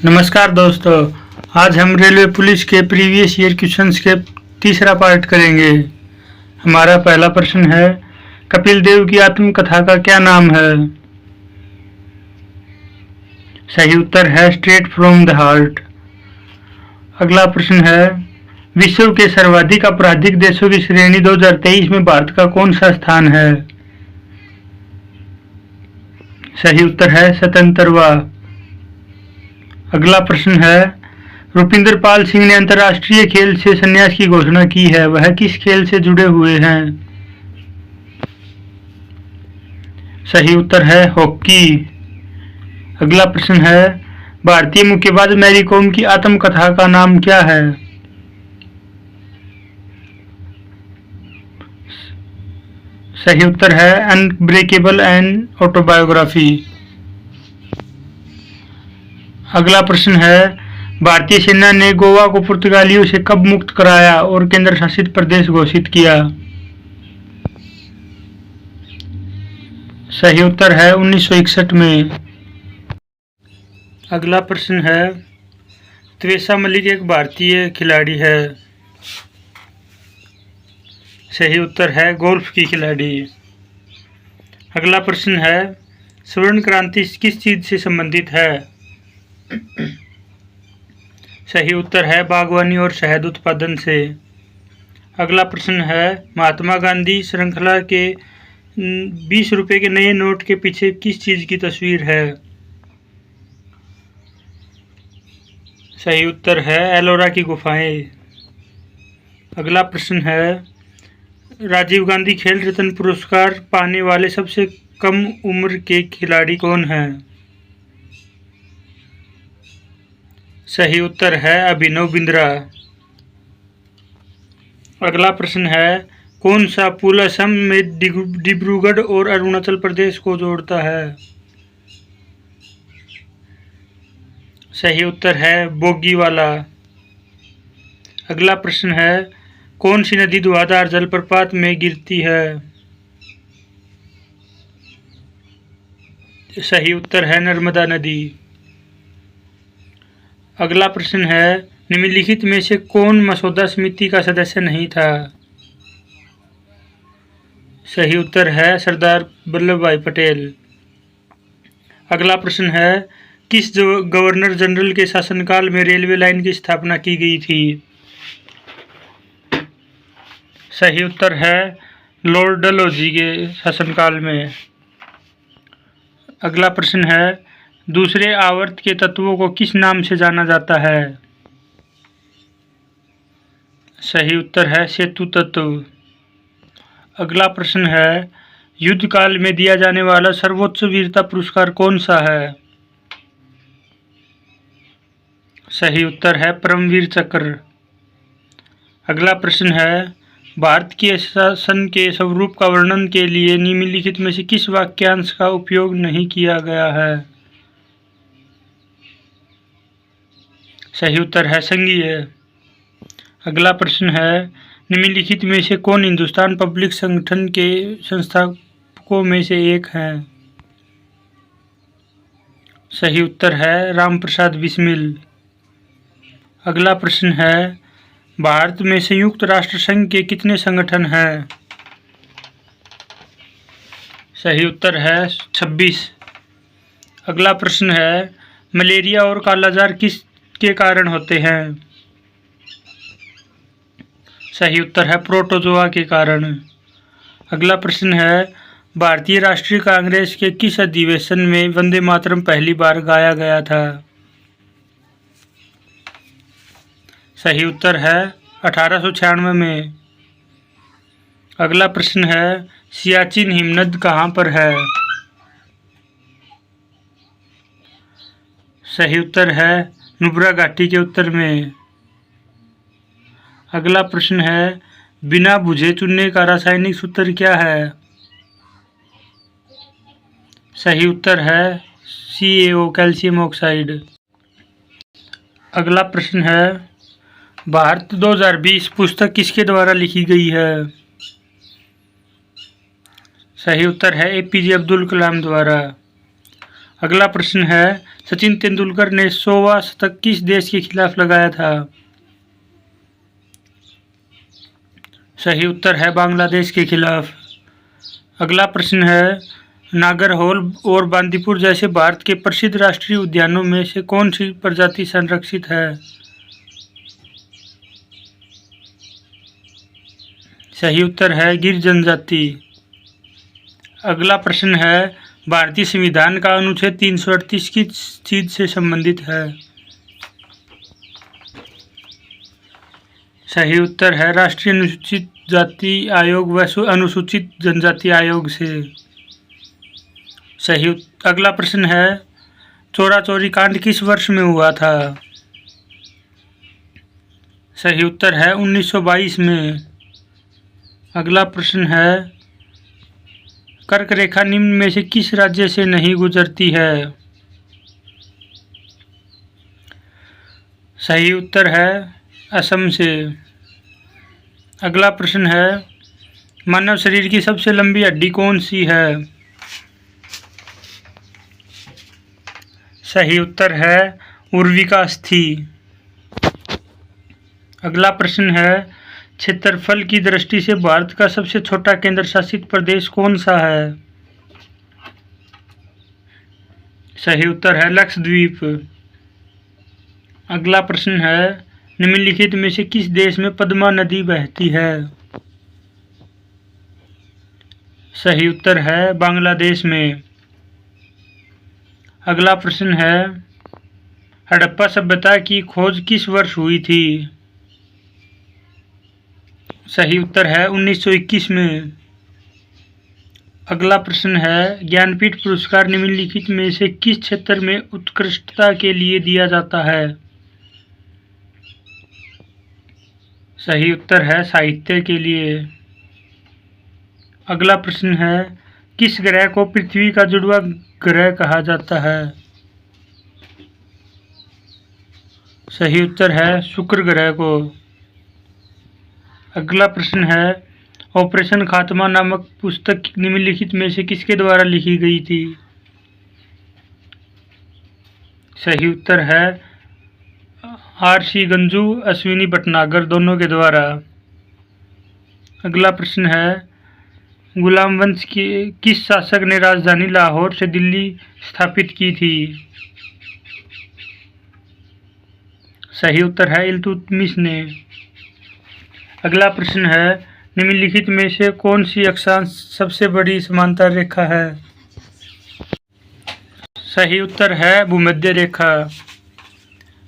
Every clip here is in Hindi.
नमस्कार दोस्तों, आज हम रेलवे पुलिस के प्रीवियस ईयर क्वेश्चंस के तीसरा पार्ट करेंगे। हमारा पहला प्रश्न है, कपिल देव की आत्मकथा का क्या नाम है? सही उत्तर है स्ट्रेट फ्रॉम द हार्ट। अगला प्रश्न है, विश्व के सर्वाधिक आपराधिक देशों की श्रेणी 2023 में भारत का कौन सा स्थान है? सही उत्तर है 77वां। अगला प्रश्न है, रुपिंदर पाल सिंह ने अंतर्राष्ट्रीय खेल से संन्यास की घोषणा की है, वह किस खेल से जुड़े हुए हैं? सही उत्तर है हॉकी। अगला प्रश्न है, भारतीय मुक्केबाज मैरी कॉम की आत्मकथा का नाम क्या है? सही उत्तर है अनब्रेकेबल एंड ऑटोबायोग्राफी। अगला प्रश्न है, भारतीय सेना ने गोवा को पुर्तगालियों से कब मुक्त कराया और केंद्र शासित प्रदेश घोषित किया? सही उत्तर है 1961 में। अगला प्रश्न है, त्वेषा मलिक एक भारतीय खिलाड़ी है। सही उत्तर है गोल्फ की खिलाड़ी। अगला प्रश्न है, स्वर्ण क्रांति किस चीज से संबंधित है? सही उत्तर है बागवानी और शहद उत्पादन से। अगला प्रश्न है, महात्मा गांधी श्रृंखला के 20 रुपए के नए नोट के पीछे किस चीज की तस्वीर है? सही उत्तर है एलोरा की गुफाएं। अगला प्रश्न है, राजीव गांधी खेल रत्न पुरस्कार पाने वाले सबसे कम उम्र के खिलाड़ी कौन हैं? सही उत्तर है अभिनव बिंद्रा। अगला प्रश्न है, कौन सा पुल असम में डिब्रूगढ़ और अरुणाचल प्रदेश को जोड़ता है? सही उत्तर है बोगीवाला। अगला प्रश्न है, कौन सी नदी धुआंधार जलप्रपात में गिरती है? सही उत्तर है नर्मदा नदी। अगला प्रश्न है, निम्नलिखित में से कौन मसौदा समिति का सदस्य नहीं था? सही उत्तर है सरदार वल्लभ भाई पटेल। अगला प्रश्न है, किस गवर्नर जनरल के शासनकाल में रेलवे लाइन की स्थापना की गई थी? सही उत्तर है लॉर्ड डलहौजी के शासनकाल में। अगला प्रश्न है, दूसरे आवर्त के तत्वों को किस नाम से जाना जाता है? सही उत्तर है सेतु तत्व। अगला प्रश्न है, युद्ध काल में दिया जाने वाला सर्वोच्च वीरता पुरस्कार कौन सा है? सही उत्तर है परमवीर चक्र। अगला प्रश्न है, भारत के शासन के स्वरूप का वर्णन के लिए निम्नलिखित में से किस वाक्यांश का उपयोग नहीं किया गया है? सही उत्तर है संघीय। अगला प्रश्न है, निम्नलिखित में से कौन हिंदुस्तान पब्लिक संगठन के संस्थापकों में से एक हैं? सही उत्तर है रामप्रसाद बिस्मिल। अगला प्रश्न है, भारत में संयुक्त राष्ट्र संघ के कितने संगठन हैं? सही उत्तर है 26। अगला प्रश्न है, मलेरिया और कालाजार किस के कारण होते हैं? सही उत्तर है प्रोटोजोआ के कारण। अगला प्रश्न है, भारतीय राष्ट्रीय कांग्रेस के किस अधिवेशन में वंदे मातरम पहली बार गाया गया था? सही उत्तर है 1896 में। अगला प्रश्न है, सियाचिन हिमनद कहाँ पर है? सही उत्तर है नुब्रा घाटी के उत्तर में। अगला प्रश्न है, बिना बुझे चूने का रासायनिक सूत्र क्या है? सही उत्तर है CaO कैल्शियम ऑक्साइड। अगला प्रश्न है, भारत 2020 पुस्तक किसके द्वारा लिखी गई है? सही उत्तर है APJ अब्दुल कलाम द्वारा। अगला प्रश्न है, सचिन तेंदुलकर ने 100वां शतक किस देश के खिलाफ लगाया था? सही उत्तर है बांग्लादेश के खिलाफ। अगला प्रश्न है, नागरहोल और बांदीपुर जैसे भारत के प्रसिद्ध राष्ट्रीय उद्यानों में से कौन सी प्रजाति संरक्षित है? सही उत्तर है गिर जनजाति। अगला प्रश्न है, भारतीय संविधान का अनुच्छेद 338 किस चीज से संबंधित है? सही उत्तर है राष्ट्रीय अनुसूचित जाति आयोग व अनुसूचित जनजाति आयोग से। अगला प्रश्न है, चोरा चोरी कांड किस वर्ष में हुआ था? सही उत्तर है 1922 में। अगला प्रश्न है, कर्क रेखा निम्न में से किस राज्य से नहीं गुजरती है? सही उत्तर है असम से। अगला प्रश्न है, मानव शरीर की सबसे लंबी हड्डी कौन सी है? सही उत्तर है उर्विका अस्थि। अगला प्रश्न है, क्षेत्रफल की दृष्टि से भारत का सबसे छोटा केंद्र शासित प्रदेश कौन सा है? सही उत्तर है लक्षद्वीप। अगला प्रश्न है, निम्नलिखित में से किस देश में पद्मा नदी बहती है? सही उत्तर है बांग्लादेश में। अगला प्रश्न है, हड़प्पा सभ्यता की खोज किस वर्ष हुई थी? सही उत्तर है 1921 में। अगला प्रश्न है, ज्ञानपीठ पुरस्कार निम्नलिखित में से किस क्षेत्र में उत्कृष्टता के लिए दिया जाता है? सही उत्तर है साहित्य के लिए। अगला प्रश्न है, किस ग्रह को पृथ्वी का जुड़वा ग्रह कहा जाता है? सही उत्तर है शुक्र ग्रह को। अगला प्रश्न है, ऑपरेशन खात्मा नामक पुस्तक निम्नलिखित में से किसके द्वारा लिखी गई थी? सही उत्तर है R.C. गंजू, अश्विनी भटनागर दोनों के द्वारा। अगला प्रश्न है, गुलाम वंश के किस शासक ने राजधानी लाहौर से दिल्ली स्थापित की थी? सही उत्तर है इल्तुतमिश ने। अगला प्रश्न है, निम्नलिखित में से कौन सी अक्षांश सबसे बड़ी समांतर रेखा है? सही उत्तर है भूमध्य रेखा।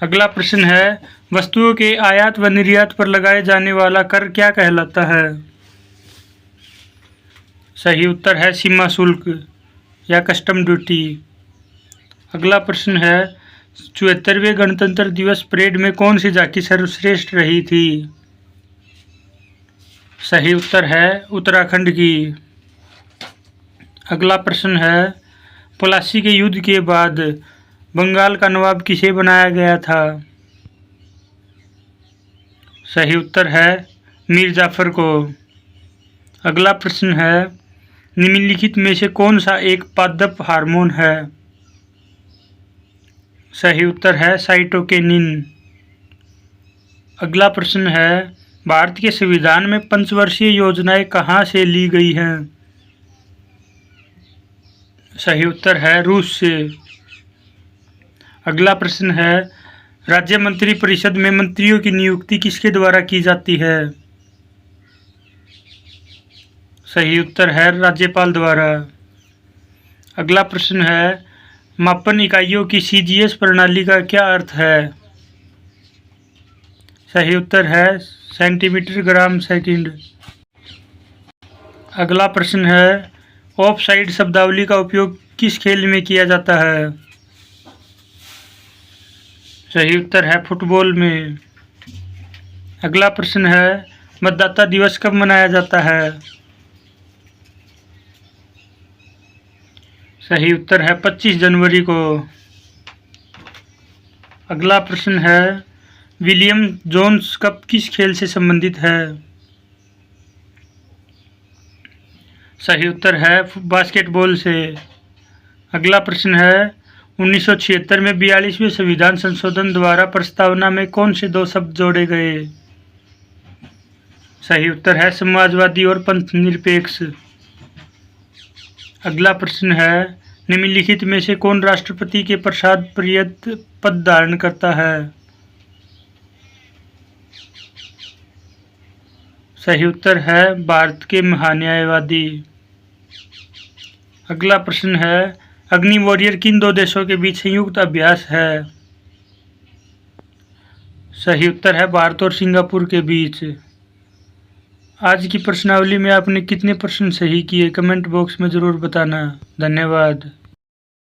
अगला प्रश्न है, वस्तुओं के आयात व निर्यात पर लगाए जाने वाला कर क्या कहलाता है? सही उत्तर है सीमा शुल्क या कस्टम ड्यूटी। अगला प्रश्न है, 74वें गणतंत्र दिवस परेड में कौन सी झांकी सर्वश्रेष्ठ रही थी? सही उत्तर है उत्तराखंड की। अगला प्रश्न है, प्लासी के युद्ध के बाद बंगाल का नवाब किसे बनाया गया था? सही उत्तर है मीर जाफर को। अगला प्रश्न है, निम्नलिखित में से कौन सा एक पादप हार्मोन है? सही उत्तर है साइटोकिनिन। अगला प्रश्न है, भारत के संविधान में पंचवर्षीय योजनाएं कहाँ से ली गई हैं? सही उत्तर है रूस से। अगला प्रश्न है, राज्य मंत्री परिषद में मंत्रियों की नियुक्ति किसके द्वारा की जाती है? सही उत्तर है राज्यपाल द्वारा। अगला प्रश्न है, मापन इकाइयों की CGS प्रणाली का क्या अर्थ है? सही उत्तर है सेंटीमीटर ग्राम सेकंड। अगला प्रश्न है, ऑफ साइड शब्दावली का उपयोग किस खेल में किया जाता है? सही उत्तर है फुटबॉल में। अगला प्रश्न है, मतदाता दिवस कब मनाया जाता है? सही उत्तर है 25 जनवरी को। अगला प्रश्न है, विलियम जोन्स कप किस खेल से संबंधित है? सही उत्तर है बास्केटबॉल से। अगला प्रश्न है 1976 में 42वें संविधान संशोधन द्वारा प्रस्तावना में कौन से दो शब्द जोड़े गए? सही उत्तर है समाजवादी और पंथ निरपेक्ष। अगला प्रश्न है निम्नलिखित में से कौन राष्ट्रपति के पश्चात पद धारण करता है? सही उत्तर है भारत के महान्यायवादी। अगला प्रश्न है अग्नि वॉरियर किन दो देशों के बीच संयुक्त अभ्यास है? सही उत्तर है भारत और सिंगापुर के बीच। आज की प्रश्नावली में आपने कितने प्रश्न सही किए कमेंट बॉक्स में ज़रूर बताना। धन्यवाद।